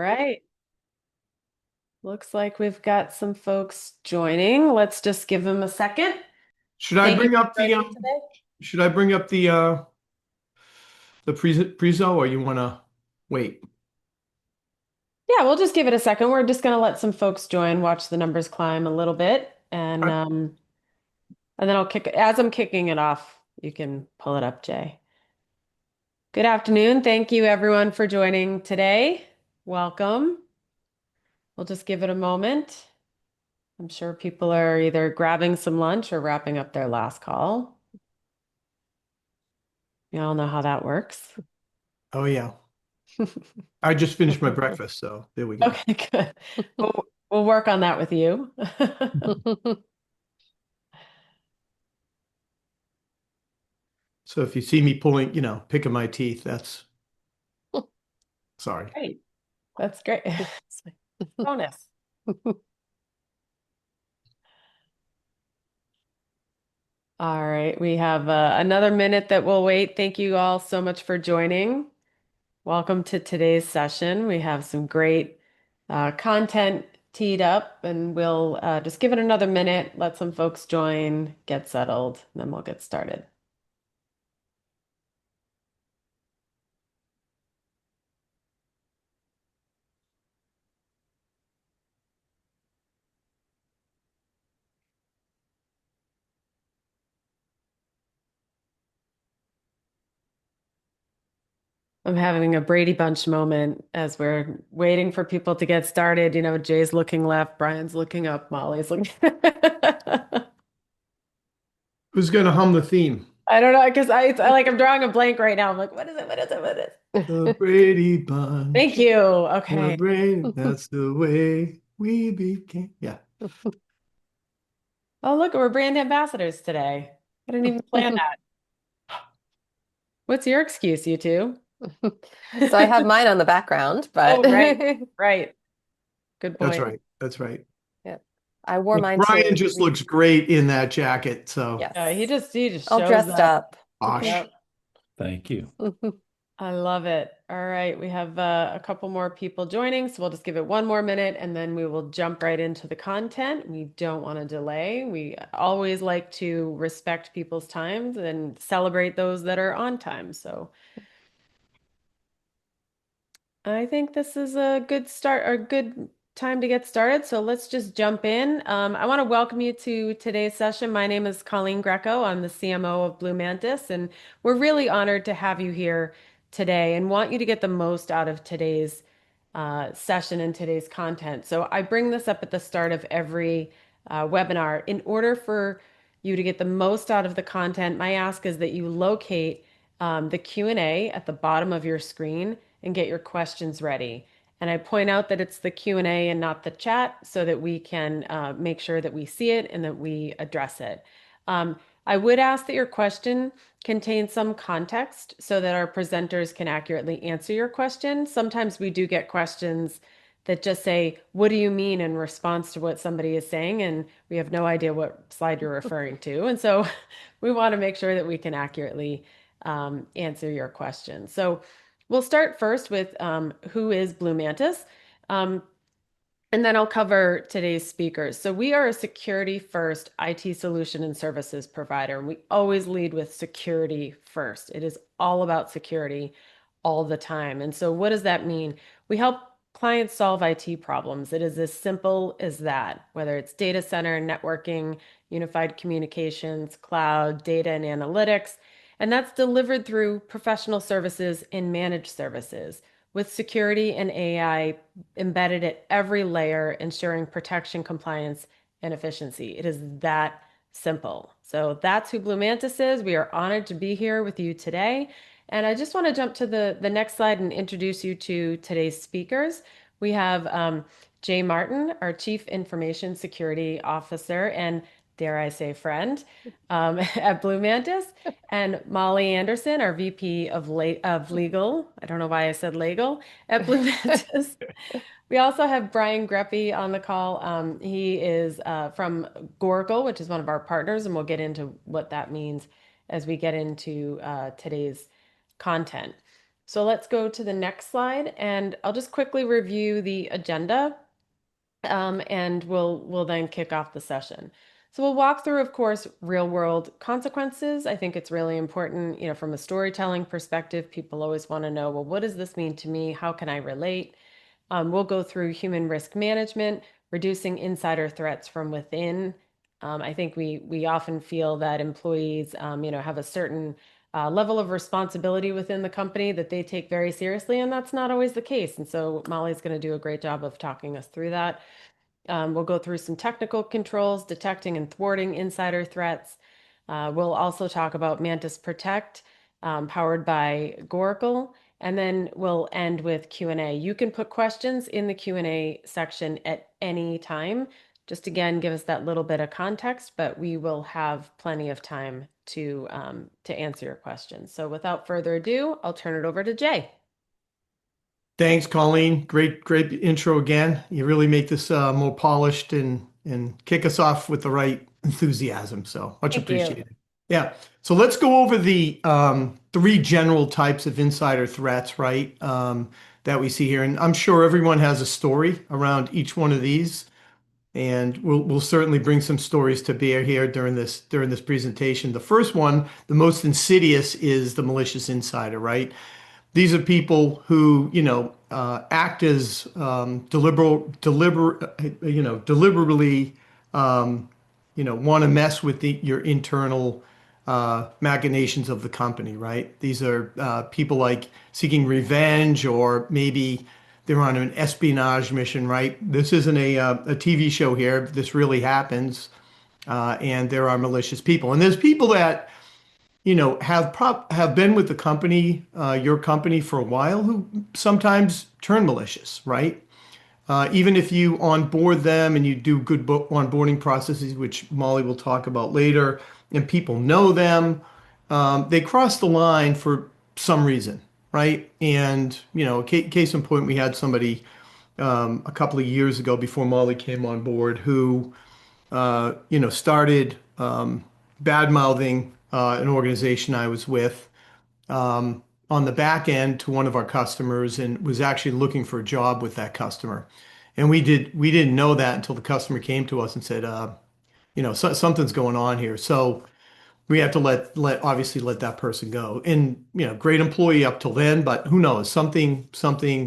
right. Looks like we've got some folks joining. Let's just give them a second. Should I Thank you bring up for the joining today. should I bring up the prezo or you want to wait? Yeah, we'll just give it a second. We're just going to let some folks join, watch the numbers climb a little bit, I- and then I'll kick as I'm kicking it off, you can pull it up, Jay. Good afternoon. Thank you everyone for joining today. Welcome. We'll just give it a moment. I'm sure people are either grabbing some lunch or wrapping up their last call. You all know how that works. oh yeah. I just finished my breakfast, so there we go. Okay, good. We'll work on that with you. So if you see me pulling, picking my teeth, that's sorry. Great. That's great. Bonus. All right, we have another minute that we'll wait. Thank you all so much for joining. Welcome to today's session. We have some great content teed up, and we'll just give it another minute, let some folks join, get settled, and then we'll get started. I'm having a Brady Bunch moment as we're waiting for people to get started. Jay's looking left, Brian's looking up, Molly's looking. Who's gonna hum the theme? I don't know because I'm drawing a blank right now. I'm like, what is it? What is it? What is The Brady it? Thank Bunch. you. The Okay. Brady, that's the way we became. Yeah. Oh, look, we're brand ambassadors today. I didn't even plan that. What's your excuse, you two? So I have mine on the background, but Oh, right, right. Good That's point. right. That's right. yeah, I wore But mine Brian to just looks great in that jacket, so Yeah, he yes, just all shows dressed up. up. Osh. Yep. Thank you. I love it. All right, we have a couple more people joining, so we'll just give it one more minute and then we will jump right into the content. We don't want to delay. We always like to respect people's times and celebrate those that are on time. So I think this is a good start or good time to get started. So let's just jump in. I want to welcome you to today's session. My name is Colleen Greco. I'm the CMO of Blue Mantis, and we're really honored to have you here today and want you to get the most out of today's session and today's content. So I bring this up at the start of every webinar. In order for you to get the most out of the content, my ask is that you locate the Q&A at the bottom of your screen and get your questions ready. And I point out that it's the Q&A and not the chat so that we can make sure that we see it and that we address it. I would ask that your question contains some context so that our presenters can accurately answer your question. Sometimes we do get questions that just say, what do you mean in response to what somebody is saying? And we have no idea what slide you're referring to. And so we want to make sure that we can accurately answer your question. So we'll start first with who is Blue Mantis. Um, and then I'll cover today's speakers. So we are a security first IT solution and services provider. And we always lead with security first. It is all about security all the time. And so what does that mean? We help clients solve IT problems. It is as simple as that, whether it's data center, networking, unified communications, cloud, data and analytics. And that's delivered through professional services and managed services with security and AI embedded at every layer, ensuring protection, compliance, and efficiency. It is that simple. So that's who Blue Mantis is. We are honored to be here with you today. And I just want to jump to the next slide and introduce you to today's speakers. We have Jay Martin, our Chief Information Security Officer, and dare I say friend at Blue Mantis, and Molly Anderson, our VP of Legal. I don't know why I said legal at Blue Mantis. We also have Brian Greppy on the call. He is from Gorgle, which is one of our partners, and we'll get into what that means as we get into today's content. So let's go to the next slide, and I'll just quickly review the agenda, and we'll then kick off the session. So we'll walk through, of course, real world consequences. I think it's really important, from a storytelling perspective, people always want to know, well, what does this mean to me? How can I relate? We'll go through human risk management, reducing insider threats from within. I think we often feel that employees, have a certain level of responsibility within the company that they take very seriously, and that's not always the case. And so Molly's going to do a great job of talking us through that. We'll go through some technical controls, detecting and thwarting insider threats. We'll also talk about Mantis Protect, powered by Goracle, and then we'll end with Q&A. You can put questions in the Q&A section at any time. Just again, give us that little bit of context, but we will have plenty of time to answer your questions. So without further ado, I'll turn it over to Jay. Thanks, Colleen. Great intro again. You really make this more polished and kick us off with the right enthusiasm. So much Thank you. appreciated. Yeah. So let's go over the three general types of insider threats, right? That we see here, and I'm sure everyone has a story around each one of these, and we'll certainly bring some stories to bear here during this presentation. The first one, the most insidious, is the malicious insider, right? These are people who, act as deliberately, want to mess with your internal machinations of the company, right? These are people like seeking revenge, or maybe they're on an espionage mission, right? This isn't a TV show here. This really happens, and there are malicious people, and there's people that have been with the company, your company, for a while, who sometimes turn malicious, right? Even if you onboard them and you do good onboarding processes, which Molly will talk about later, and people know them, they cross the line for some reason, right? And case in point, we had somebody a couple of years ago before Molly came on board who started bad mouthing an organization I was with on the back end to one of our customers, and was actually looking for a job with that customer. And we didn't know that until the customer came to us and said, something's going on here. So we have to obviously let that person go. And great employee up till then, but who knows? Something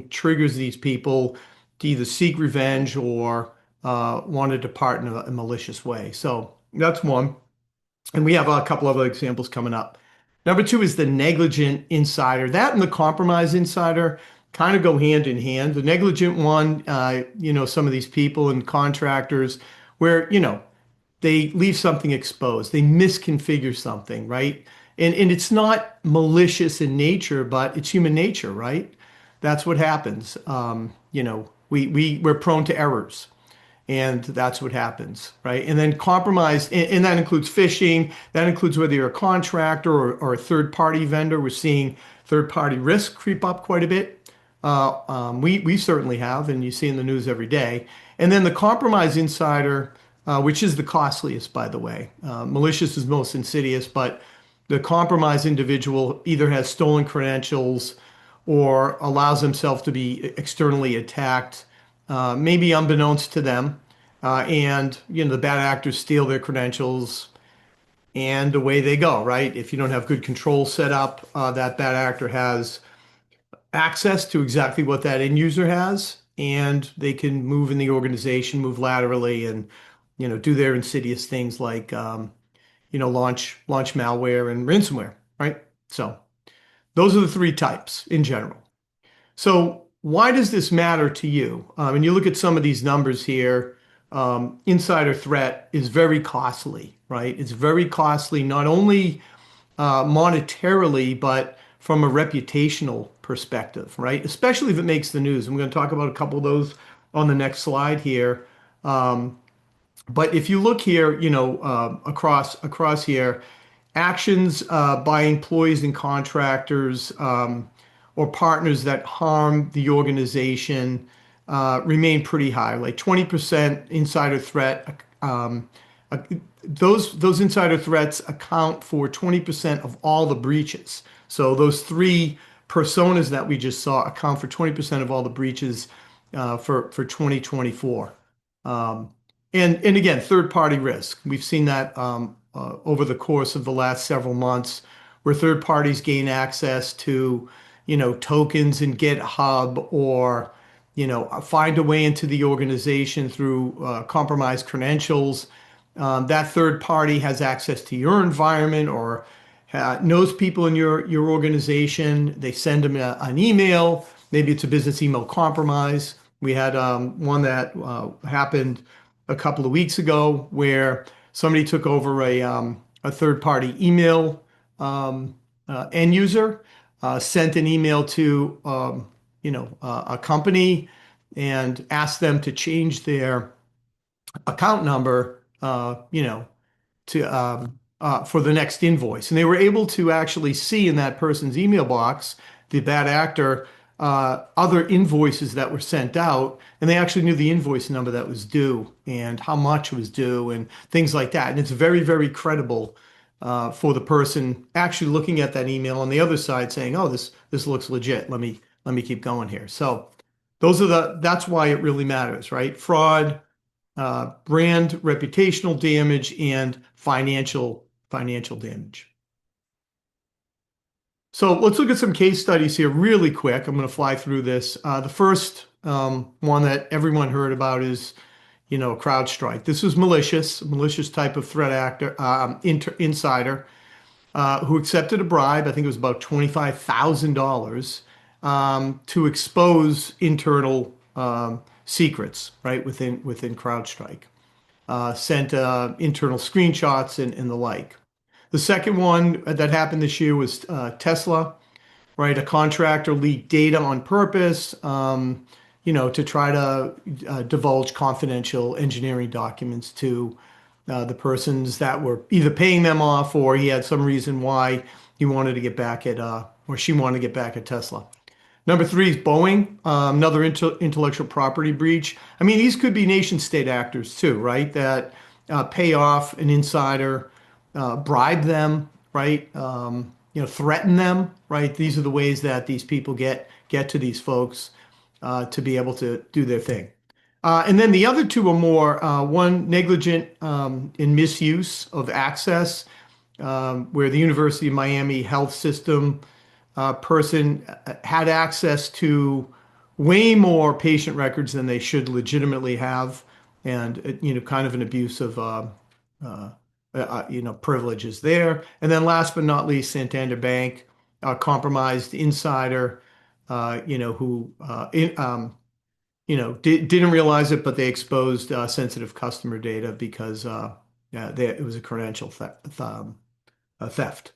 triggers these people to either seek revenge or want to depart in a malicious way. So that's one. And we have a couple other examples coming up. Number two is the negligent insider. That and the compromised insider kind of go hand in hand. The negligent one, some of these people and contractors where, they leave something exposed. They misconfigure something, right? And it's not malicious in nature, but it's human nature, right? That's what happens. We're prone to errors. And that's what happens, right? And then compromise, and that includes phishing. That includes whether you're a contractor or a third-party vendor. We're seeing third-party risk creep up quite a bit. We certainly have, and you see in the news every day. And then the compromise insider, which is the costliest, by the way. Malicious is most insidious, but the compromised individual either has stolen credentials or allows himself to be externally attacked, maybe unbeknownst to them, and the bad actors steal their credentials, and away they go, right? If you don't have good control set up, that bad actor has access to exactly what that end user has, and they can move in the organization, move laterally, and do their insidious things like launch malware and ransomware, right? So those are the three types in general. So why does this matter to you? And you look at some of these numbers here, insider threat is very costly, right? It's very costly, not only monetarily, but from a reputational perspective, right? Especially if it makes the news. I'm going to talk about a couple of those on the next slide here. But if you look here, across here, actions by employees and contractors or partners that harm the organization remain pretty high, like 20% insider threat. Those insider threats account for 20% of all the breaches. So those three personas that we just saw account for 20% of all the breaches for 2024. And again, third-party risk. We've seen that over the course of the last several months, where third parties gain access to, tokens in GitHub, or, find a way into the organization through compromised credentials. That third party has access to your environment, or knows people in your organization. They send them an email. Maybe it's a business email compromise. We had one that happened a couple of weeks ago where somebody took over a third-party email end user, sent an email to a company and asked them to change their account number, to for the next invoice. And they were able to actually see in that person's email box, the bad actor, other invoices that were sent out, and they actually knew the invoice number that was due and how much was due and things like that. And it's very, very credible for the person actually looking at that email on the other side saying, "Oh, this looks legit. Let me keep going here." So that's why it really matters, right? Fraud, brand reputational damage, and financial damage. So let's look at some case studies here really quick. I'm going to fly through this. The first one that everyone heard about is, CrowdStrike. This was malicious type of threat actor, insider, who accepted a bribe. I think it was about $25,000 to expose internal secrets, right, within CrowdStrike. Sent internal screenshots and the like. The second one that happened this year was Tesla, right? A contractor leaked data on purpose, to try to divulge confidential engineering documents to the persons that were either paying them off, or he had some reason why he wanted to get back at, or she wanted to get back at Tesla. Number three is Boeing, another intellectual property breach. I mean, these could be nation state actors too, right? That pay off an insider, bribe them, right? Threaten them, right? These are the ways that these people get to these folks to be able to do their thing. And then the other two are more, one, negligent in misuse of access, where the University of Miami Health System person had access to way more patient records than they should legitimately have, and kind of an abuse of privileges there. And then last but not least, Santander Bank, compromised insider, who didn't realize it, but they exposed sensitive customer data because it was a credential theft.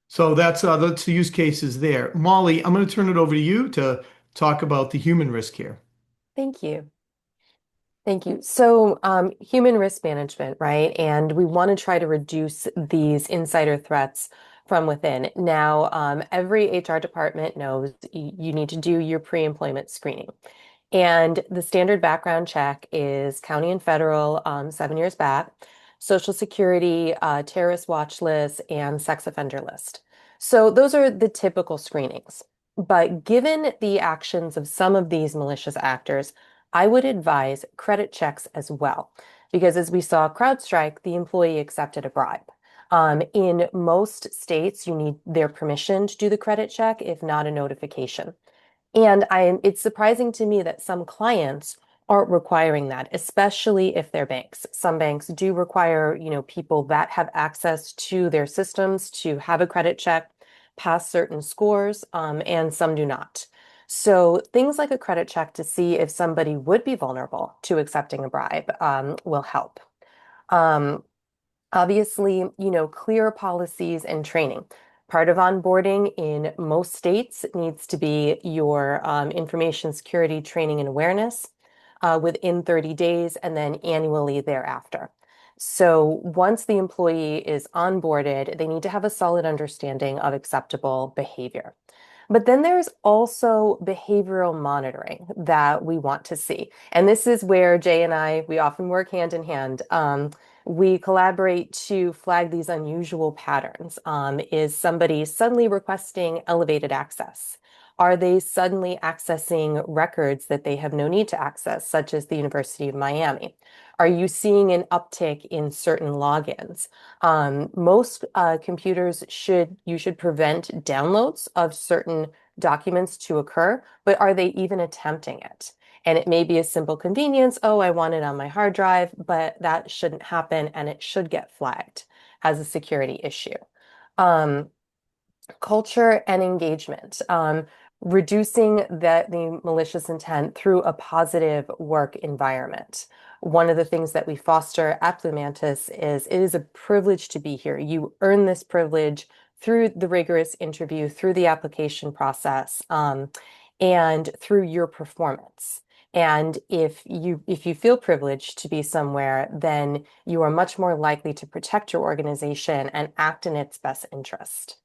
So that's the use cases there. Molly, I'm going to turn it over to you to talk about the human risk here. Thank you. Thank you. So, human risk management, right? And we want to try to reduce these insider threats from within. Now, every HR department knows you need to do your pre-employment screening. And the standard background check is county and federal, 7 years back, Social Security, terrorist watch list, and sex offender list. So those are the typical screenings. But given the actions of some of these malicious actors, I would advise credit checks as well, because as we saw CrowdStrike, the employee accepted a bribe. In most states, you need their permission to do the credit check, if not a notification. And it's surprising to me that some clients aren't requiring that, especially if they're banks. Some banks do require, people that have access to their systems to have a credit check, pass certain scores, and some do not. So things like a credit check to see if somebody would be vulnerable to accepting a bribe will help. Obviously, clear policies and training. Part of onboarding in most states needs to be your information security training and awareness within 30 days and then annually thereafter. So once the employee is onboarded, they need to have a solid understanding of acceptable behavior. But then there's also behavioral monitoring that we want to see. And this is where Jay and I, we often work hand in hand. We collaborate to flag these unusual patterns. Is somebody suddenly requesting elevated access? Are they suddenly accessing records that they have no need to access, such as the University of Miami? Are you seeing an uptick in certain logins? Most computers you should prevent downloads of certain documents to occur, but are they even attempting it? And it may be a simple convenience. Oh, I want it on my hard drive, but that shouldn't happen and it should get flagged as a security issue. Um, Culture and engagement, reducing the malicious intent through a positive work environment. One of the things that we foster at Blue Mantis is it is a privilege to be here. You earn this privilege through the rigorous interview, through the application process, and through your performance. And if you feel privileged to be somewhere, then you are much more likely to protect your organization and act in its best interest.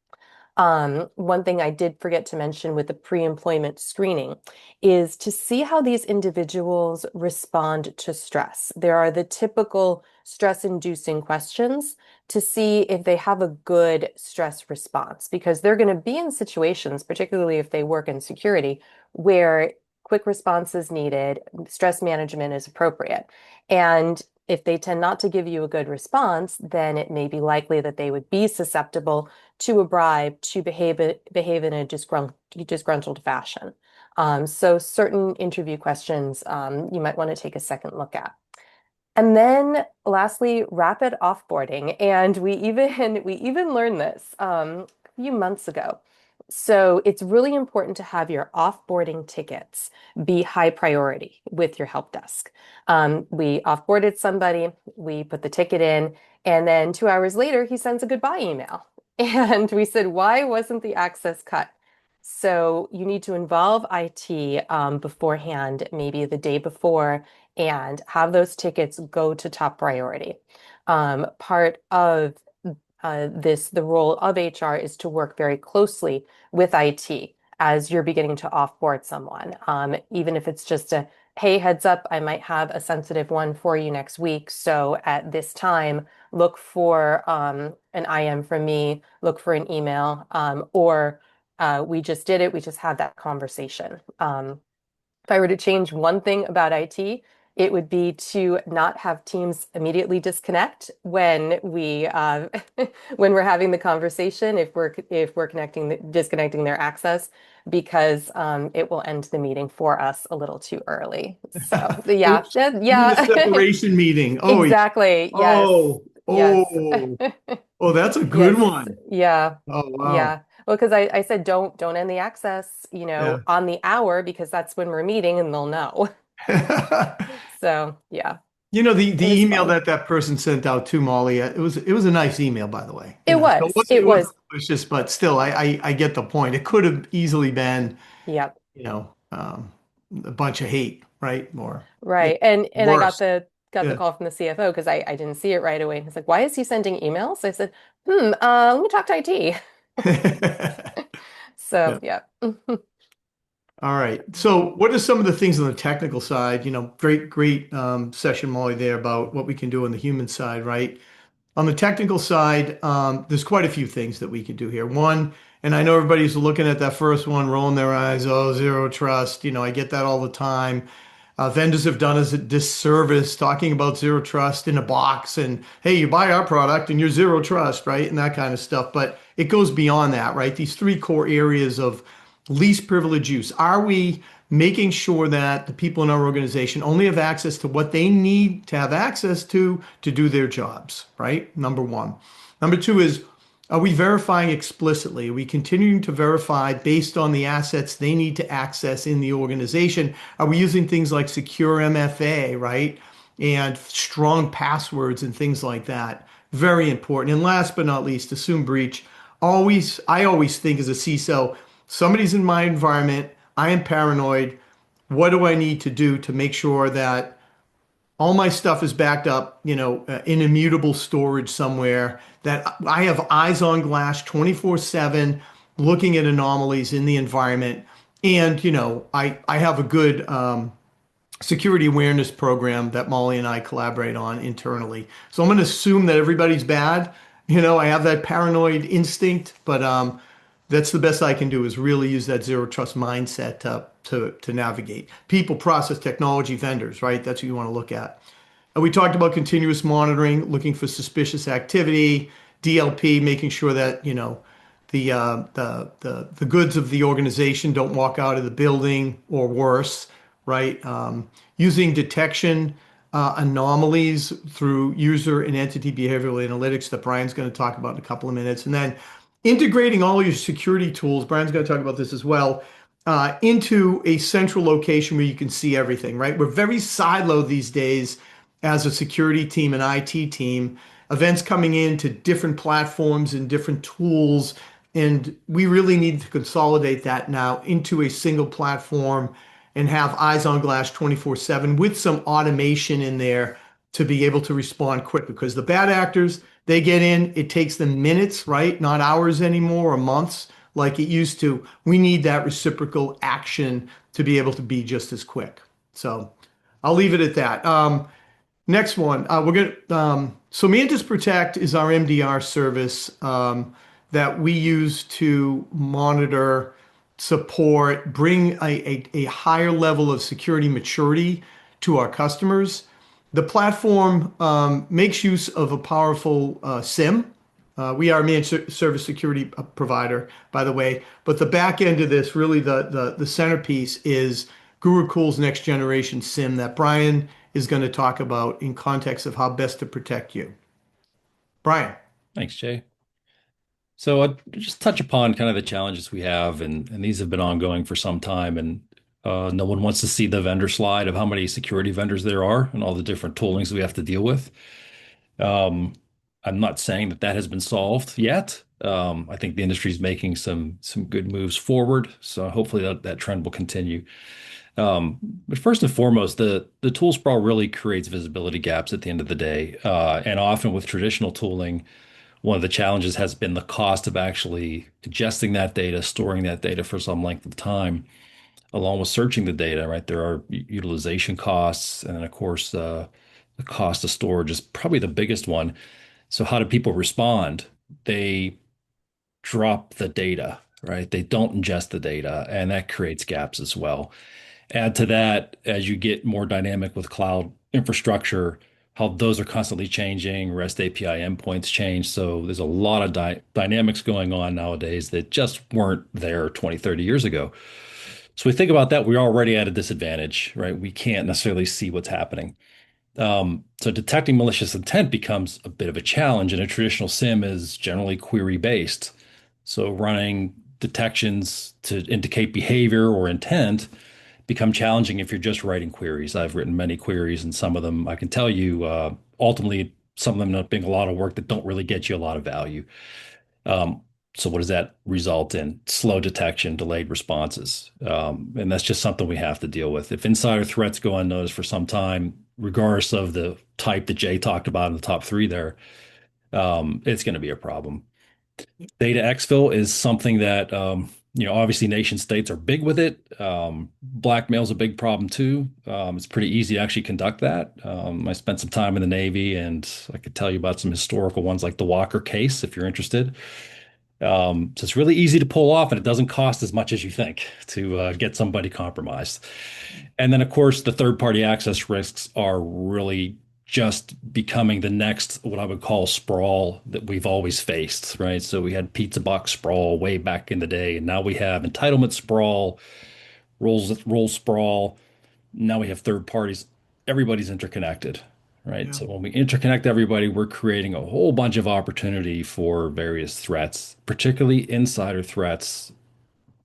One thing I did forget to mention with the pre-employment screening is to see how these individuals respond to stress. There are the typical stress-inducing questions to see if they have a good stress response, because they're going to be in situations, particularly if they work in security, where quick response is needed, stress management is appropriate. And if they tend not to give you a good response, then it may be likely that they would be susceptible to a bribe, to behave in a disgruntled fashion. So certain interview questions you might want to take a second look at. And then lastly, rapid offboarding. And we even learned this a few months ago. So it's really important to have your offboarding tickets be high priority with your help desk. We offboarded somebody, we put the ticket in, and then 2 hours later, he sends a goodbye email. And we said, why wasn't the access cut? So you need to involve IT beforehand, maybe the day before, and have those tickets go to top priority. Part of the role of HR is to work very closely with IT as you're beginning to offboard someone. Even if it's just a, hey, heads up, I might have a sensitive one for you next week. So at this time, look for an IM from me, look for an email, or we just did it, we just had that conversation. If I were to change one thing about IT, it would be to not have teams immediately disconnect when we when we're having the conversation, if we're disconnecting their access, because it will end the meeting for us a little too early. So yeah, Even the yeah, separation meeting. Oh, exactly. Yes, oh, yes. oh, oh, that's a good Yes, one. yeah, Oh, wow. yeah. Well, because I said don't end the access, Yeah. on the hour, because that's when we're meeting and they'll know. So yeah, You know, the it was email fun. that person sent out to Molly, it was a nice email, by the way. It So was, it it wasn't was. malicious, but still, I get the point. It could have easily been, Yep. a bunch of hate, right? Or Right. And I got worse. the Yeah. call from the CFO because I didn't see it right away. He's like, why is he sending emails? I said, let me talk to IT. So Yeah. yeah. All right. So, what are some of the things on the technical side? Great session, Molly, there about what we can do on the human side, right? On the technical side, there's quite a few things that we can do here. One, and I know everybody's looking at that first one, rolling their eyes, oh, zero trust. I get that all the time. Vendors have done us a disservice talking about zero trust in a box and, hey, you buy our product and you're zero trust, right? And that kind of stuff. But it goes beyond that, right? These three core areas of least privilege use. Are we making sure that the people in our organization only have access to what they need to have access to do their jobs, right? Number one. Number two is, are we verifying explicitly? Are we continuing to verify based on the assets they need to access in the organization? Are we using things like secure MFA, right? And strong passwords and things like that. Very important. And last but not least, assume breach. I always think as a CISO, somebody's in my environment, I am paranoid. What do I need to do to make sure that all my stuff is backed up, in immutable storage somewhere, that I have eyes on glass 24/7 looking at anomalies in the environment. And, I have a good security awareness program that Molly and I collaborate on internally. So I'm going to assume that everybody's bad. I have that paranoid instinct, but That's the best I can do is really use that zero trust mindset to navigate people, process, technology, vendors, right? That's what you want to look at. And we talked about continuous monitoring, looking for suspicious activity, DLP, making sure that, the goods of the organization don't walk out of the building or worse, right? Using detection anomalies through user and entity behavioral analytics that Brian's going to talk about in a couple of minutes. And then integrating all your security tools, Brian's going to talk about this as well, into a central location where you can see everything, right? We're very siloed these days as a security team and IT team, events coming into different platforms and different tools. And we really need to consolidate that now into a single platform and have eyes on glass 24/7 with some automation in there to be able to respond quick because the bad actors, they get in, it takes them minutes, right? Not hours anymore or months like it used to. We need that reciprocal action to be able to be just as quick. So I'll leave it at that. Next one, so Mantis Protect is our MDR service that we use to monitor, support, bring a higher level of security maturity to our customers. The platform makes use of a powerful SIM. We are a managed service security provider, by the way, but the back end of this, really the centerpiece is GuruCool's next generation SIM that Brian is going to talk about in context of how best to protect you. Brian. Thanks, Jay. So I just touch upon kind of the challenges we have, and these have been ongoing for some time, and no one wants to see the vendor slide of how many security vendors there are and all the different toolings we have to deal with. I'm not saying that that has been solved yet. I think the industry is making some good moves forward, so hopefully that trend will continue. But first and foremost, the tool sprawl really creates visibility gaps at the end of the day. And often with traditional tooling, one of the challenges has been the cost of actually ingesting that data, storing that data for some length of time, along with searching the data, right? There are utilization costs, and then of course, the cost of storage is probably the biggest one. So how do people respond? They drop the data, right? They don't ingest the data, and that creates gaps as well. Add to that, as you get more dynamic with cloud infrastructure, how those are constantly changing, REST API endpoints change. So there's a lot of dynamics going on nowadays that just weren't there 20, 30 years ago. So we think about that, we're already at a disadvantage, right? We can't necessarily see what's happening. So detecting malicious intent becomes a bit of a challenge, and a traditional SIM is generally query based. So running detections to indicate behavior or intent become challenging if you're just writing queries. I've written many queries, and some of them, I can tell you, ultimately, some of them end up being a lot of work that don't really get you a lot of value. So what does that result in? Slow detection, delayed responses. And that's just something we have to deal with. If insider threats go unnoticed for some time, regardless of the type that Jay talked about in the top three there, it's going to be a problem. Data exfil is something that, obviously nation states are big with it. Blackmail is a big problem too. It's pretty easy to actually conduct that. I spent some time in the Navy, and I could tell you about some historical ones like the Walker case if you're interested. So it's really easy to pull off, and it doesn't cost as much as you think to get somebody compromised. And then, of course, the third-party access risks are really just becoming the next, what I would call sprawl that we've always faced, right? So we had pizza box sprawl way back in the day, and now we have entitlement sprawl, role sprawl. Now we have third parties. Everybody's interconnected, right? Yeah. So when we interconnect everybody, we're creating a whole bunch of opportunity for various threats, particularly insider threats.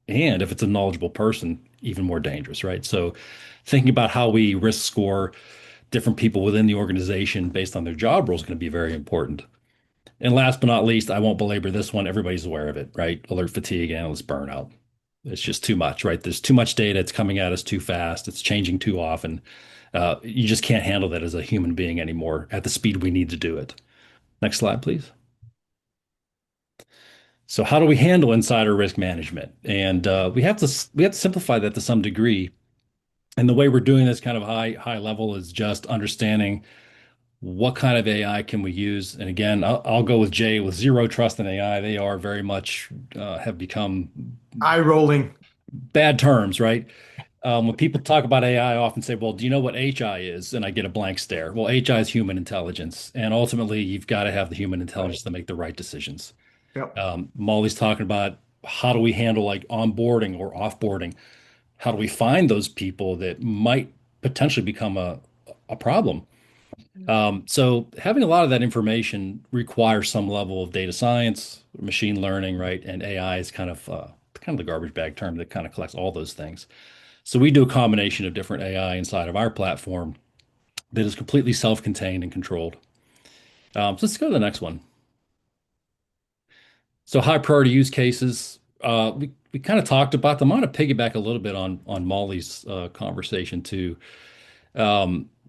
And if it's a knowledgeable person, even more dangerous, right? So thinking about how we risk score different people within the organization based on their job role is going to be very important. And last but not least, I won't belabor this one. Everybody's aware of it, right? Alert fatigue, analyst burnout. It's just too much, right? There's too much data. It's coming at us too fast. It's changing too often. You just can't handle that as a human being anymore at the speed we need to do it. Next slide, please. So how do we handle insider risk management? And we have to simplify that to some degree. And the way we're doing this kind of high level is just understanding what kind of AI can we use? And again, I'll go with Jay with zero trust in AI. They are very much have become Eye rolling. bad terms, right? When people talk about AI, I often say, well, do you know what HI is? And I get a blank stare. Well, HI is human intelligence. And ultimately, you've got to have the human Right. intelligence to make the right decisions. Yep. Molly's talking about how do we handle like onboarding or offboarding? How do we find those people that might potentially become a problem? So having a lot of that information requires some level of data science, machine learning, right? And AI is kind of the garbage bag term that kind of collects all those things. So we do a combination of different AI inside of our platform that is completely self-contained and controlled. So let's go to the next one. So high priority use cases. We kind of talked about them. I want to piggyback a little bit on Molly's conversation too.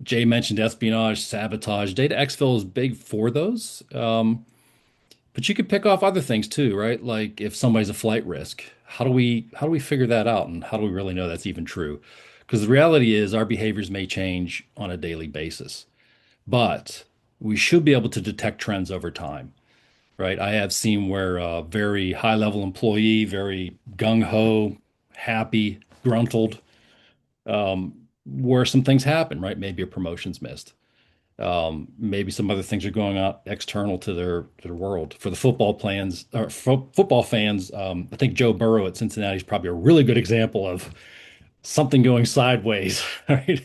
Jay mentioned espionage, sabotage. Data exfil is big for those. But you could pick off other things too, right? Like if somebody's a flight risk, how do we figure that out, and how do we really know that's even true? Because the reality is our behaviors may change on a daily basis, but we should be able to detect trends over time, right? I have seen where a very high level employee, very gung ho, happy, gruntled, where some things happen, right? Maybe a promotion's missed. Maybe some other things are going on external to their world. For the football fans, I think Joe Burrow at Cincinnati is probably a really good example of something going sideways, right?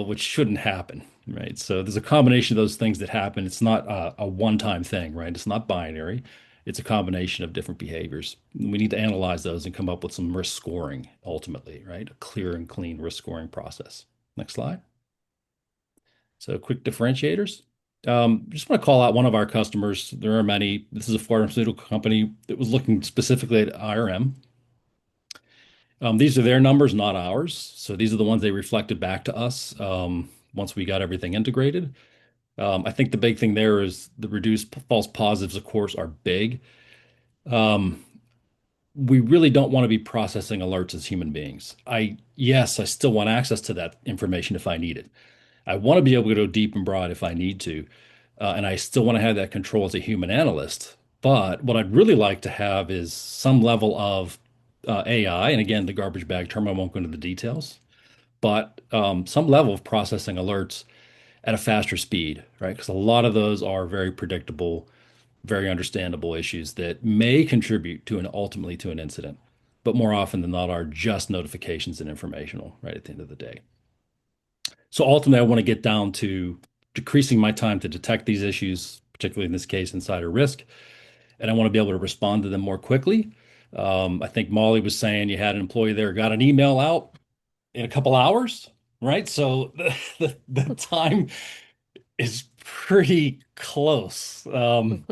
Which shouldn't happen, right? So there's a combination of those things that happen. It's not a one-time thing, right? It's not binary. It's a combination of different behaviors. We need to analyze those and come up with some risk scoring ultimately, right? A clear and clean risk scoring process. Next slide. So quick differentiators. Just want to call out one of our customers. There are many. This is a pharmaceutical company that was looking specifically at IRM. These are their numbers, not ours. So these are the ones they reflected back to us once we got everything integrated. I think the big thing there is the reduced false positives, of course, are big. Um, we really don't want to be processing alerts as human beings. Yes, I still want access to that information if I need it. I want to be able to go deep and broad if I need to. And I still want to have that control as a human analyst. But what I'd really like to have is some level of AI. And again, the garbage bag term, I won't go into the details, but some level of processing alerts at a faster speed, right? Because a lot of those are very predictable, very understandable issues that may contribute to an ultimately to an incident, but more often than not are just notifications and informational, right, at the end of the day. So ultimately, I want to get down to decreasing my time to detect these issues, particularly in this case, insider risk, and I want to be able to respond to them more quickly. I think Molly was saying you had an employee there got an email out in a couple hours, right? So the time is pretty close. And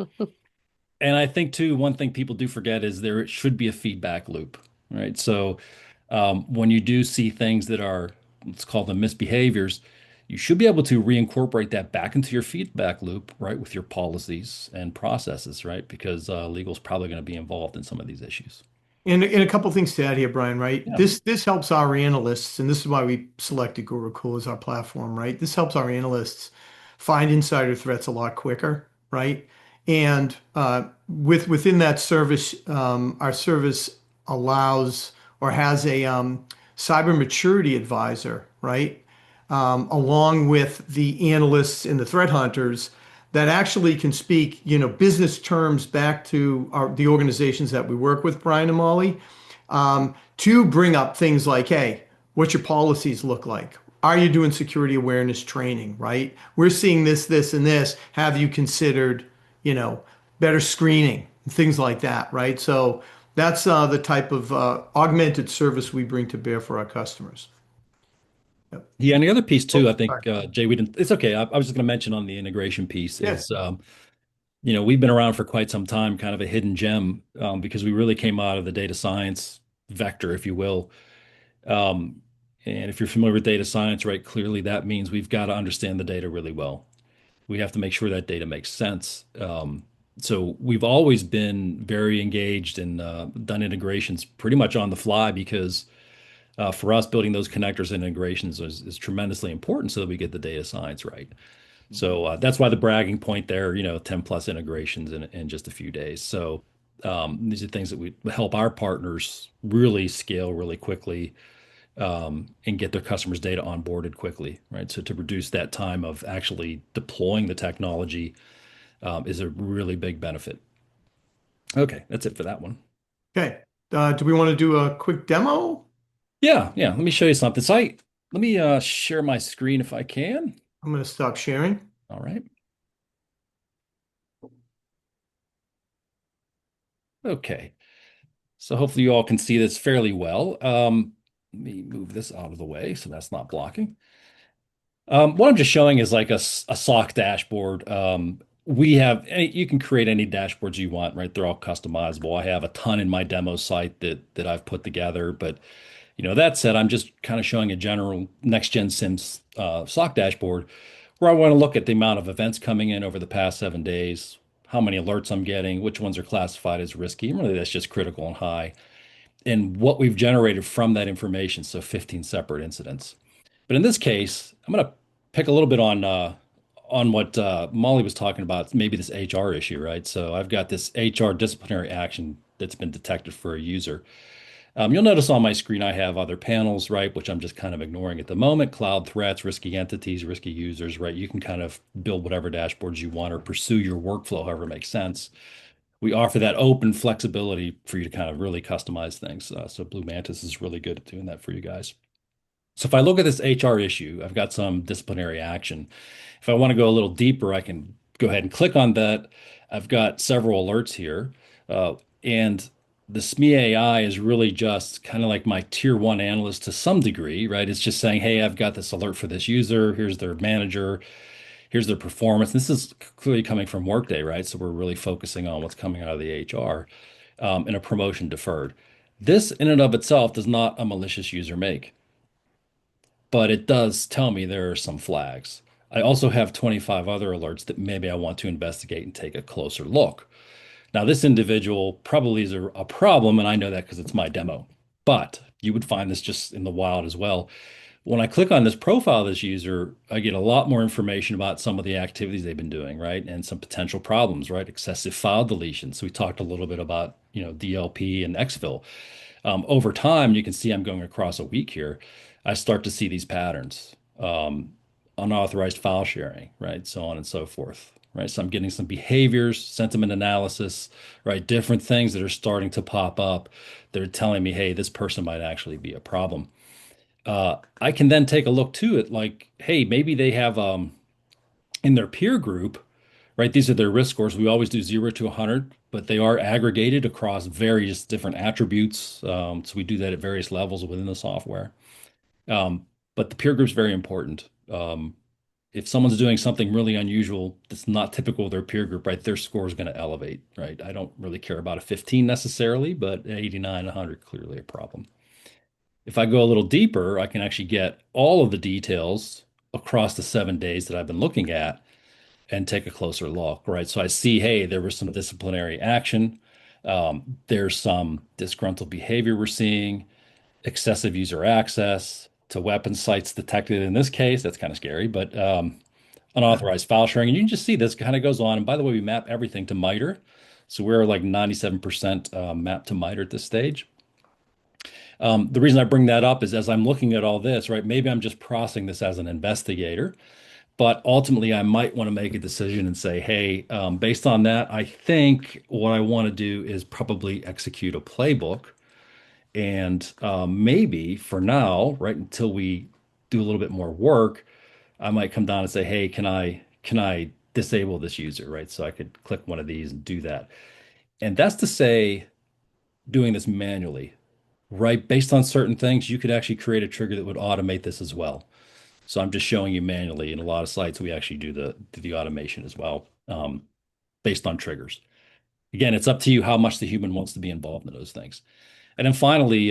I think too, one thing people do forget is there should be a feedback loop, right? So when you do see things that are, let's call them misbehaviors, you should be able to reincorporate that back into your feedback loop, right, with your policies and processes, right? Because legal is probably going to be involved in some of these issues. And a couple things to add here, Brian, right? Yeah. This helps our analysts, and this is why we selected GuruCool as our platform, right? This helps our analysts find insider threats a lot quicker, right? And within that service, our service allows or has a cyber maturity advisor, right? Along with the analysts and the threat hunters that actually can speak, business terms back to the organizations that we work with, Brian and Molly, to bring up things like, hey, what's your policies look like? Are you doing security awareness training, right? We're seeing this, this, and this. Have you considered, better screening, things like that, right? So that's the type of augmented service we bring to bear for our customers. Yep. Yeah, and the other piece too, I Oops, sorry. think, Jay, we didn't, it's okay. I was just going to mention on the integration piece Yeah. is, we've been around for quite some time, kind of a hidden gem, because we really came out of the data science vector, if you will. Um, and if you're familiar with data science, right, clearly that means we've got to understand the data really well. We have to make sure that data makes sense. So we've always been very engaged and done integrations pretty much on the fly because for us, building those connectors and integrations is tremendously important so that we get the data science right. So that's why the bragging point there, 10 plus integrations in just a few days. So these are things that we help our partners really scale really quickly and get their customers' data onboarded quickly, right? So to reduce that time of actually deploying the technology is a really big benefit. Okay, that's it for that one. Okay. Do we want to do a quick demo? Yeah. Let me show you something. Let me share my screen if I can. I'm going to stop sharing. All right. Okay. So hopefully you all can see this fairly well. Let me move this out of the way so that's not blocking. What I'm just showing is like a SOC dashboard. You can create any dashboards you want, right? They're all customizable. I have a ton in my demo site that I've put together, but that said, I'm just kind of showing a general next-gen SIEMs SOC dashboard where I want to look at the amount of events coming in over the past 7 days, how many alerts I'm getting, which ones are classified as risky, and really that's just critical and high, and what we've generated from that information. So 15 separate incidents. But in this case, I'm going to pick a little bit on what Molly was talking about, maybe this HR issue, right? So I've got this HR disciplinary action that's been detected for a user. You'll notice on my screen I have other panels, right, which I'm just kind of ignoring at the moment. Cloud threats, risky entities, risky users, right? You can kind of build whatever dashboards you want or pursue your workflow however makes sense. We offer that open flexibility for you to kind of really customize things. So Blue Mantis is really good at doing that for you guys. So if I look at this HR issue, I've got some disciplinary action. If I want to go a little deeper, I can go ahead and click on that. I've got several alerts here. And the SME AI is really just kind of like my tier one analyst to some degree, right? It's just saying, hey, I've got this alert for this user. Here's their manager. Here's their performance. This is clearly coming from Workday, right? So we're really focusing on what's coming out of the HR and a promotion deferred. This in and of itself does not a malicious user make, but it does tell me there are some flags. I also have 25 other alerts that maybe I want to investigate and take a closer look. Now, this individual probably is a problem, and I know that because it's my demo, but you would find this just in the wild as well. When I click on this profile of this user, I get a lot more information about some of the activities they've been doing, right? And some potential problems, right? Excessive file deletions. We talked a little bit about, DLP and exfil. Over time, you can see I'm going across a week here. I start to see these patterns, unauthorized file sharing, right? So on and so forth, right? So I'm getting some behaviors, sentiment analysis, right? Different things that are starting to pop up. They're telling me, hey, this person might actually be a problem. I can then take a look too at like, hey, maybe they have in their peer group, right? These are their risk scores. We always do 0 to 100, but they are aggregated across various different attributes. So we do that at various levels within the software. But the peer group is very important. If someone's doing something really unusual that's not typical of their peer group, right, their score is going to elevate, right? I don't really care about a 15 necessarily, but 89, 100, clearly a problem. If I go a little deeper, I can actually get all of the details across the 7 days that I've been looking at and take a closer look, right? So I see, hey, there was some disciplinary action. There's some disgruntled behavior we're seeing, excessive user access to weapon sites detected in this case. That's kind of scary, but unauthorized file sharing. And you can just see this kind of goes on. And by the way, we map everything to MITRE. So we're like 97% mapped to MITRE at this stage. The reason I bring that up is as I'm looking at all this, right, maybe I'm just processing this as an investigator, but ultimately I might want to make a decision and say, hey, based on that, I think what I want to do is probably execute a playbook. And maybe for now, right, until we do a little bit more work, I might come down and say, hey, can I disable this user, right? So I could click one of these and do that. And that's to say, doing this manually, right? Based on certain things, you could actually create a trigger that would automate this as well. So I'm just showing you manually. In a lot of sites, we actually do the automation as well, based on triggers. Again, it's up to you how much the human wants to be involved in those things. And then finally,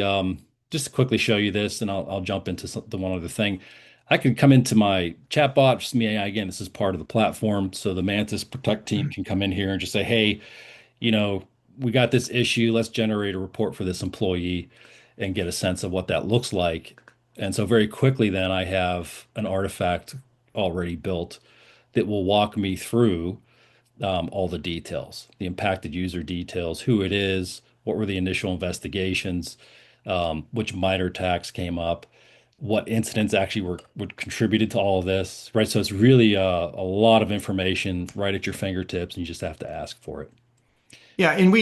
just to quickly show you this, and I'll jump into the one other thing. I can come into my chatbot, just me AI. Again, this is part of the platform. So the Mantis Protect team can come in here and just say, hey, we got this issue. Let's generate a report for this employee and get a sense of what that looks like. And so very quickly, then I have an artifact already built that will walk me through all the details, the impacted user details, who it is, what were the initial investigations, which minor attacks came up, what incidents actually would contributed to all of this, right? So it's really a lot of information right at your fingertips, and you just have to ask for it. Yeah, and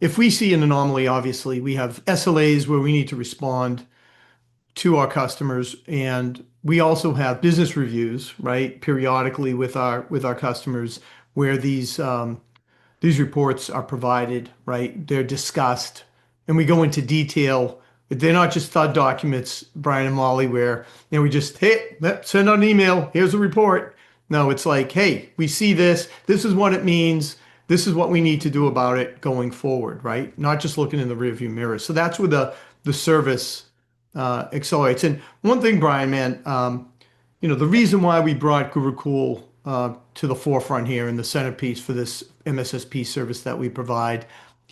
if we see an anomaly, obviously we have SLAs where we need to respond to our customers, and we also have business reviews, right, periodically with our customers where these reports are provided, right? They're discussed, and we go into detail. They're not just thud documents, Brian and Molly, where we just hey, send out an email. Here's a report. No, it's like, hey, we see this. This is what it means. This is what we need to do about it going forward, right? Not just looking in the rearview mirror. So that's where the service accelerates. And one thing, Brian, man, the reason why we brought GuruCool to the forefront here and the centerpiece for this MSSP service that we provide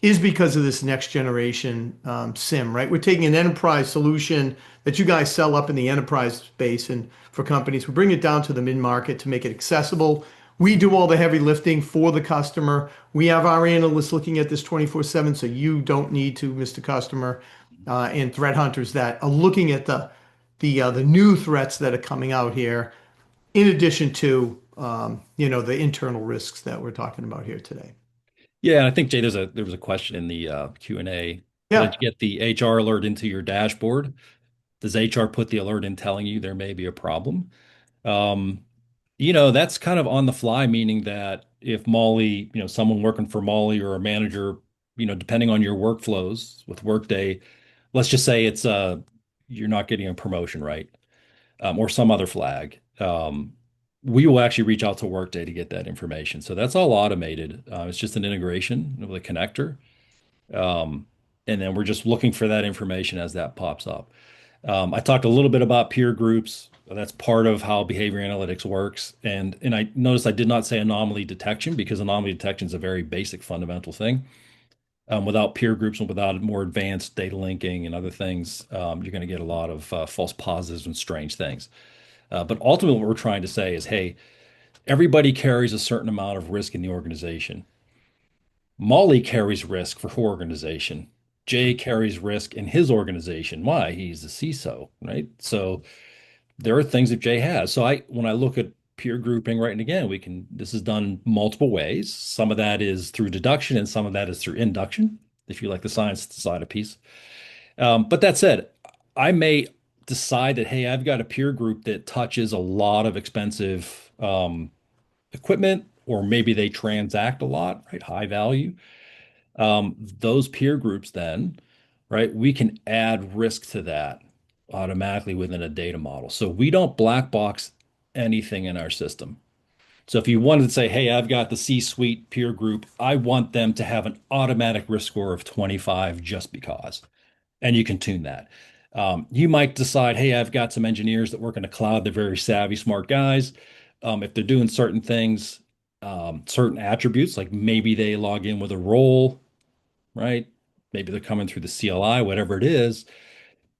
is because of this next generation SIM, right? We're taking an enterprise solution that you guys sell up in the enterprise space and for companies. We bring it down to the mid-market to make it accessible. We do all the heavy lifting for the customer. We have our analysts looking at this 24/7, so you don't need to, Mr. Customer, and threat hunters that are looking at the new threats that are coming out here, in addition to the internal risks that we're talking about here today. Yeah, and I think Jay, there was a question in the Q&A. How did Yeah. you get the HR alert into your dashboard? Does HR put the alert in telling you there may be a problem? Um, that's kind of on the fly, meaning that if Molly, someone working for Molly or a manager, depending on your workflows with Workday, let's just say it's you're not getting a promotion, right? Or some other flag. We will actually reach out to Workday to get that information. So that's all automated. It's just an integration with a connector. Um, and then we're just looking for that information as that pops up. I talked a little bit about peer groups. That's part of how behavior analytics works. And I noticed I did not say anomaly detection because anomaly detection is a very basic fundamental thing. Without peer groups and without more advanced data linking and other things, you're going to get a lot of false positives and strange things. But ultimately, what we're trying to say is, hey, everybody carries a certain amount of risk in the organization. Molly carries risk for her organization. Jay carries risk in his organization. Why? He's the CISO, right? So there are things that Jay has. So when I look at peer grouping, right, and again, this is done multiple ways. Some of that is through deduction and some of that is through induction, if you like the science side of piece. But that said, I may decide that, hey, I've got a peer group that touches a lot of expensive equipment, or maybe they transact a lot, right? High value. Those peer groups then, right, we can add risk to that automatically within a data model. So we don't black box anything in our system. So if you wanted to say, hey, I've got the C-suite peer group, I want them to have an automatic risk score of 25 just because, and you can tune that. You might decide, hey, I've got some engineers that work in the cloud. They're very savvy, smart guys. If they're doing certain things, certain attributes, like maybe they log in with a role, right? Maybe they're coming through the CLI, whatever it is.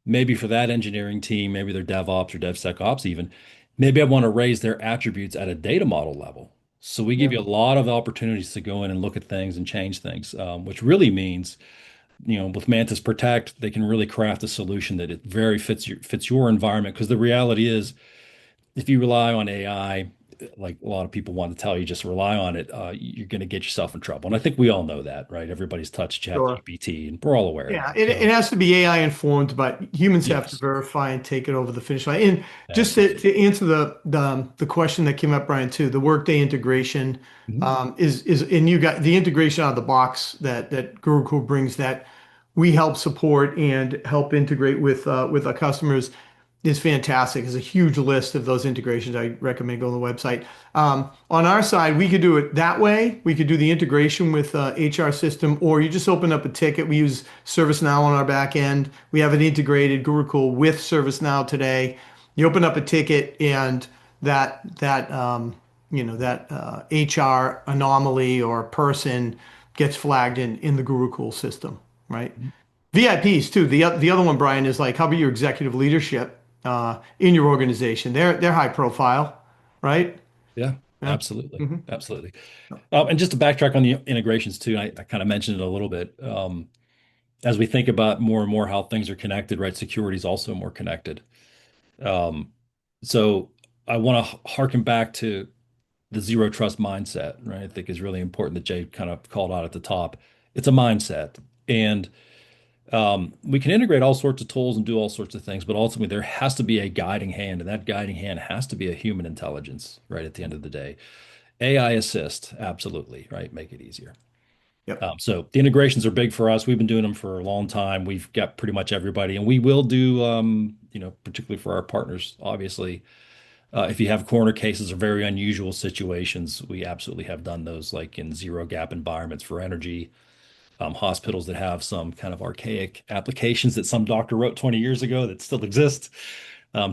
Maybe for that engineering team, maybe they're DevOps or DevSecOps even. Maybe I want to raise their attributes at a data model level. So we give Yeah. you a lot of opportunities to go in and look at things and change things, which really means with Mantis Protect, they can really craft a solution that it very fits your environment. Because the reality is, if you rely on AI, like a lot of people want to tell you, just rely on it, you're going to get yourself in trouble. And I think we all know that, right? Everybody's touched Sure. ChatGPT, and we're all aware of Yeah, that. it So has to be AI informed, but humans have to yes, verify and take it over the finish line. And just absolutely. to answer the question that came up, Brian, too, the Workday integration Mhm. is and you got the integration out of the box that Guruku brings that we help support and help integrate with our customers is fantastic. There's a huge list of those integrations. I recommend going to the website. On our side, we could do it that way. We could do the integration with HR system, or you just open up a ticket. We use ServiceNow on our back end. We have it integrated GuruCool with ServiceNow today. You open up a ticket, and that HR anomaly or person gets flagged in the GuruCool system, right? VIPs too. The other one, Brian, is like how about your executive leadership in your organization? They're high profile, right? Yeah, Yeah. absolutely. Mhm. Absolutely. And just to backtrack on the integrations too, I kind of mentioned it a little bit. As we think about more and more how things are connected, right? Security is also more connected. Um, so I want to harken back to the zero trust mindset, right? I think is really important that Jay kind of called out at the top. It's a mindset. And we can integrate all sorts of tools and do all sorts of things, but ultimately there has to be a guiding hand, and that guiding hand has to be a human intelligence, right? At the end of the day, AI assist, absolutely, right? Make it easier. Yep. So the integrations are big for us. We've been doing them for a long time. We've got pretty much everybody, and we will do, particularly for our partners, obviously. If you have corner cases or very unusual situations, we absolutely have done those, like in zero gap environments for energy, hospitals that have some kind of archaic applications that some doctor wrote 20 years ago that still exist.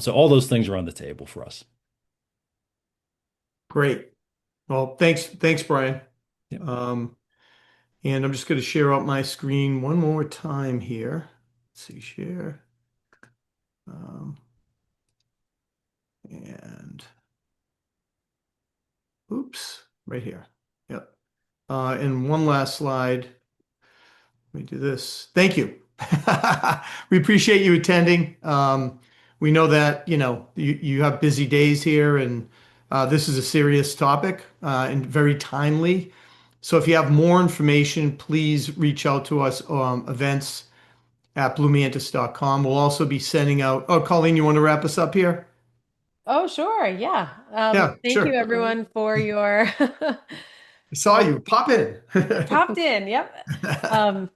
So all those things are on the table for us. Great. Well, thanks, Brian. Yeah. Um, and I'm just going to share out my screen one more time here. Let's see, share. Um, and oops, right here. Yep. And one last slide. Let me do this. Thank you. We appreciate you attending. We know that, you have busy days here, and this is a serious topic and very timely. So if you have more information, please reach out to us, events at bluemantis.com. We'll also be sending out. Oh, Colleen, you want to wrap us up here? Oh, sure. Yeah. Yeah, Thank you sure. everyone for your I saw for you pop in. popped in. Yep. Um,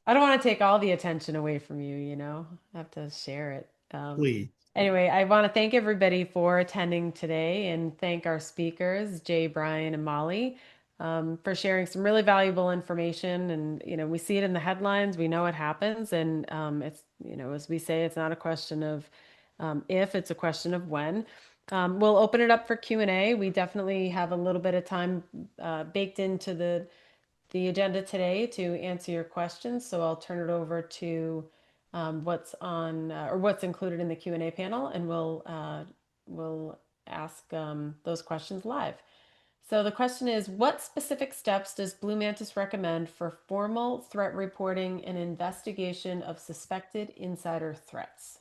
I don't want to take all the attention away from you, I have to share it. Please. Anyway, I want to thank everybody for attending today and thank our speakers, Jay, Brian, and Molly, for sharing some really valuable information. And, we see it in the headlines, we know it happens. And it's, as we say, it's not a question of if, it's a question of when. We'll open it up for Q&A. We definitely have a little bit of time baked into the agenda today to answer your questions. So I'll turn it over to what's on or what's included in the Q&A panel, and we'll ask those questions live. So the question is, what specific steps does Blue Mantis recommend for formal threat reporting and investigation of suspected insider threats?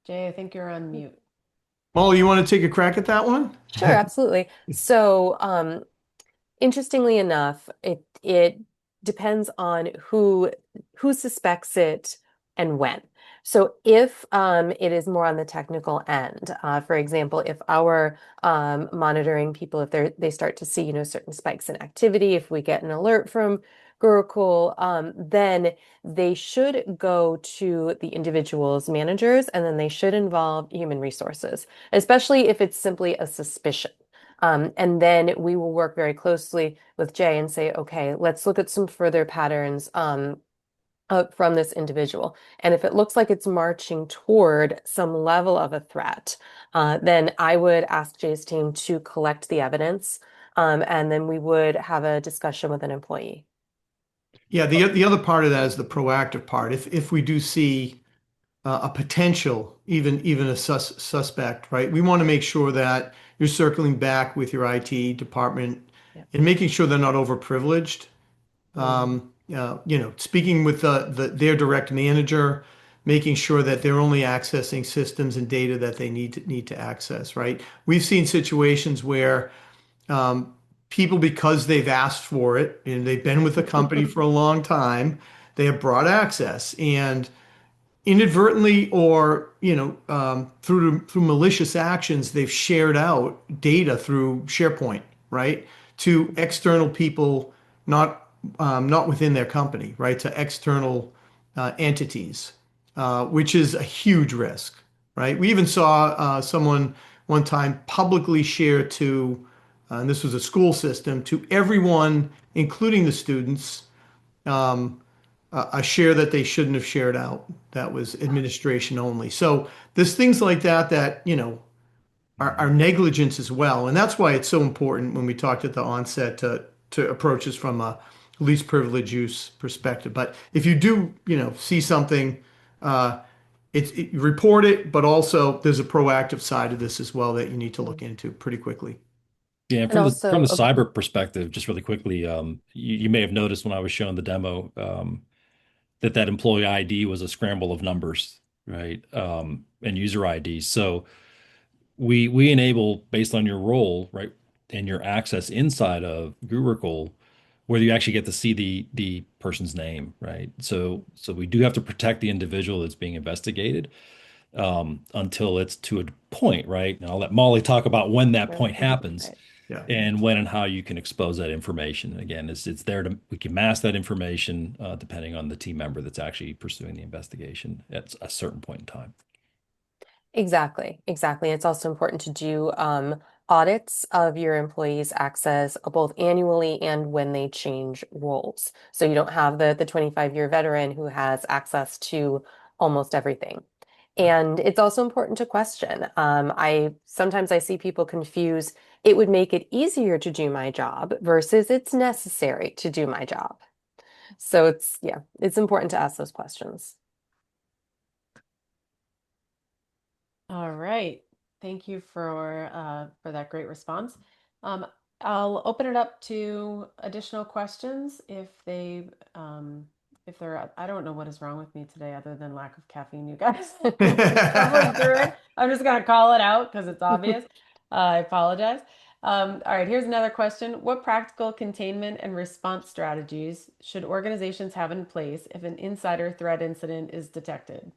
Jay, I think you're on mute. Molly, you want to take a crack at that one? Sure, absolutely. So, interestingly enough, it depends on who suspects it and when. So if it is more on the technical end, for example, if our monitoring people, if they start to see, certain spikes in activity, if we get an alert from Gurukul, then they should go to the individual's managers, and then they should involve human resources, especially if it's simply a suspicion. And then we will work very closely with Jay and say, okay, let's look at some further patterns from this individual. And if it looks like it's marching toward some level of a threat, then I would ask Jay's team to collect the evidence, and then we would have a discussion with an employee. Yeah, the other part of that is the proactive part. If we do see a potential, even a suspect, right? We want to make sure that you're circling back with your IT department Yeah. and making sure they're not overprivileged. Speaking with their direct manager, making sure that they're only accessing systems and data that they need to access, right? We've seen situations where people, because they've asked for it and they've been with the company for a long time, they have broad access, and inadvertently or through malicious actions, they've shared out data through SharePoint, right, to external people, not within their company, right, to external entities, which is a huge risk, right? We even saw someone one time publicly share to, and this was a school system, to everyone, including the students, a share that they shouldn't have shared out. That was administration only. So there's things like that, are negligence as well. And that's why it's so important when we talked at the onset to approach this from a least privilege use perspective. But if you do, see something, you report it, but also there's a proactive side of this as well that you need to look into pretty quickly. Yeah, and And from also, the oh, cyber perspective, just really quickly, you may have noticed when I was showing the demo, that employee ID was a scramble of numbers, right? And user IDs. So we enable based on your role, right, and your access inside of Gurukul, where you actually get to see the person's name, right? So we do have to protect the individual that's being investigated until it's to a point, right? And I'll let Molly talk about when that right, point happens right. Yeah. and when and how you can expose that information. Again, it's there to we can mask that information depending on the team member that's actually pursuing the investigation at a certain point in time. Exactly, exactly. It's also important to do audits of your employees' access both annually and when they change roles. So you don't have the 25-year veteran who has access to almost everything. And it's also important to question. I sometimes I see people confuse it would make it easier to do my job versus it's necessary to do my job. So yeah, it's important to ask those questions. All right. Thank you for that great response. Um, I'll open it up to additional questions if there I don't know what is wrong with me today other than lack of caffeine, you guys. Stumbling through it. I'm just gonna call it out because it's obvious. I apologize. All right, here's another question. What practical containment and response strategies should organizations have in place if an insider threat incident is detected?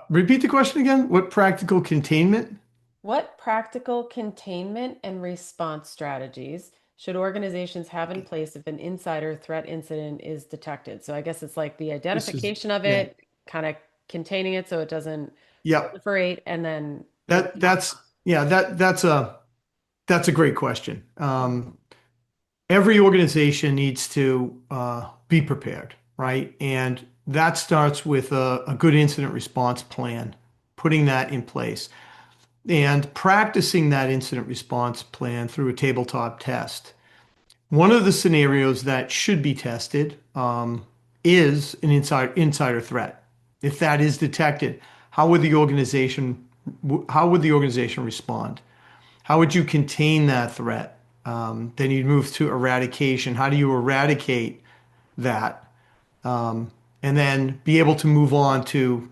Repeat the question again. What practical containment? What practical containment and response strategies should organizations have in place if an insider threat incident is detected? So I guess it's like the This is, identification of yeah. it, kind of containing it so it doesn't Yep. proliferate, and then That that's yeah, that's a great question. Every organization needs to be prepared, right? And that starts with a good incident response plan, putting that in place and practicing that incident response plan through a tabletop test. One of the scenarios that should be tested is an insider threat. If that is detected, how would the organization how would the organization respond? How would you contain that threat? Then you'd move to eradication. How do you eradicate that? And then be able to move on to,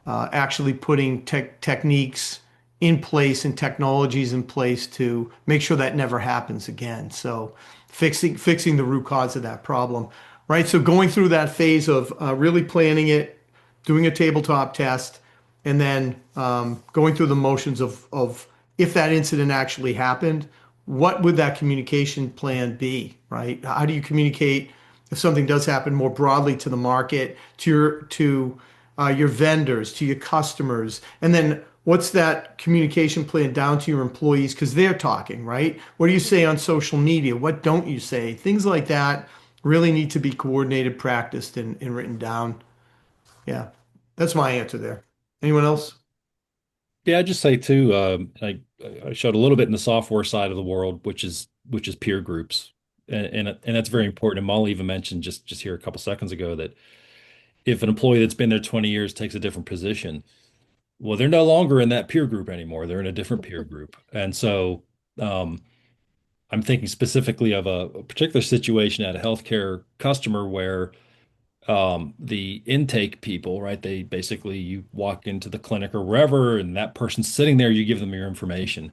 actually putting techniques in place and technologies in place to make sure that never happens again. So fixing the root cause of that problem, right? So going through that phase of really planning it, doing a tabletop test, and then going through the motions of if that incident actually happened, what would that communication plan be, right? How do you communicate if something does happen more broadly to the market, to your vendors, to your customers, and then what's that communication plan down to your employees because they're talking, right? What do you say on social media? What don't you say? Things like that really need to be coordinated, practiced, and written down. Yeah, that's my answer there. Anyone else? Yeah, I'd just say too, I showed a little bit in the software side of the world, which is peer groups, and that's very important. And Molly even mentioned just here a couple seconds ago that if an employee that's been there 20 years takes a different position, well, they're no longer in that peer group anymore. They're in a different peer group, and so um, I'm thinking specifically of a particular situation at a healthcare customer where the intake people, right? They basically you walk into the clinic or wherever, and that person's sitting there. You give them your information.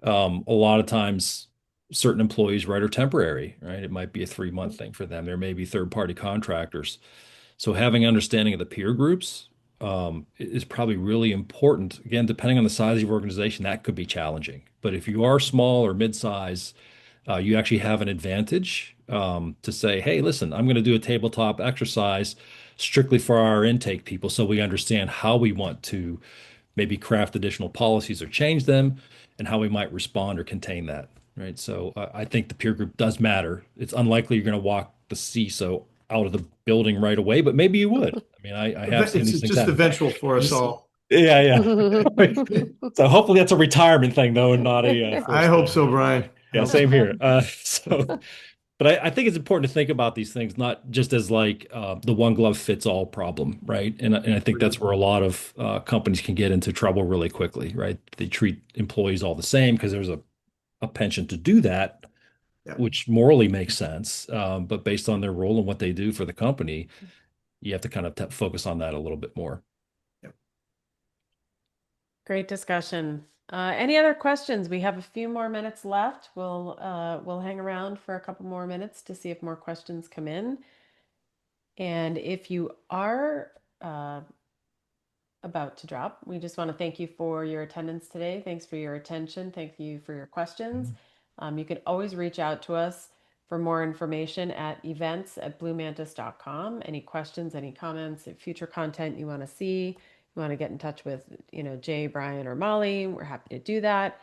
A lot of times, certain employees, right, are temporary, right? It might be a 3 month thing for them. There may be third-party contractors. So having understanding of the peer groups is probably really important. Again, depending on the size of your organization, that could be challenging. But if you are small or mid-size, you actually have an advantage to say, hey, listen, I'm going to do a tabletop exercise strictly for our intake people so we understand how we want to maybe craft additional policies or change them and how we might respond or contain that. Right. So I think the peer group does matter. It's unlikely you're going to walk the CISO out of the building right away, but maybe you would. I mean, I have seen It's these things just happen. eventual for us Just, all. yeah, yeah. So hopefully that's a retirement thing, though, and not a I first hope thing. so, Brian. I Yeah, hope so. same here. So But I think it's important to think about these things not just as like the one glove fits all problem, right? And I think that's where a lot of companies can get into trouble really quickly, right? They treat employees all the same because there's a penchant to do that, Yeah. which morally makes sense. But based on their role and what they do for the company, you have to kind of focus on that a little bit more. Great discussion. Any other questions? We have a few more minutes left. We'll hang around for a couple more minutes to see if more questions come in. And if you are about to drop, we just want to thank you for your attendance today. Thanks for your attention. Thank you for your questions. You can always reach out to us for more information at events@bluemantis.com. Any questions, any comments, future content you want to see, you want to get in touch with, Jay, Brian, or Molly, we're happy to do that.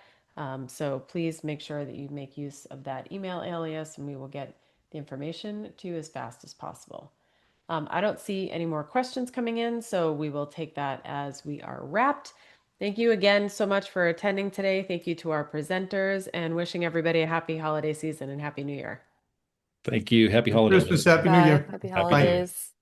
So please make sure that you make use of that email alias, and we will get the information to you as fast as possible. I don't see any more questions coming in, so we will take that as we are wrapped. Thank you again so much for attending today. Thank you to our presenters, and wishing everybody a happy holiday season and Happy New Year. Thank you. Happy Merry holidays. Christmas, Happy New Bye. Year. Happy Happy New Year. holidays.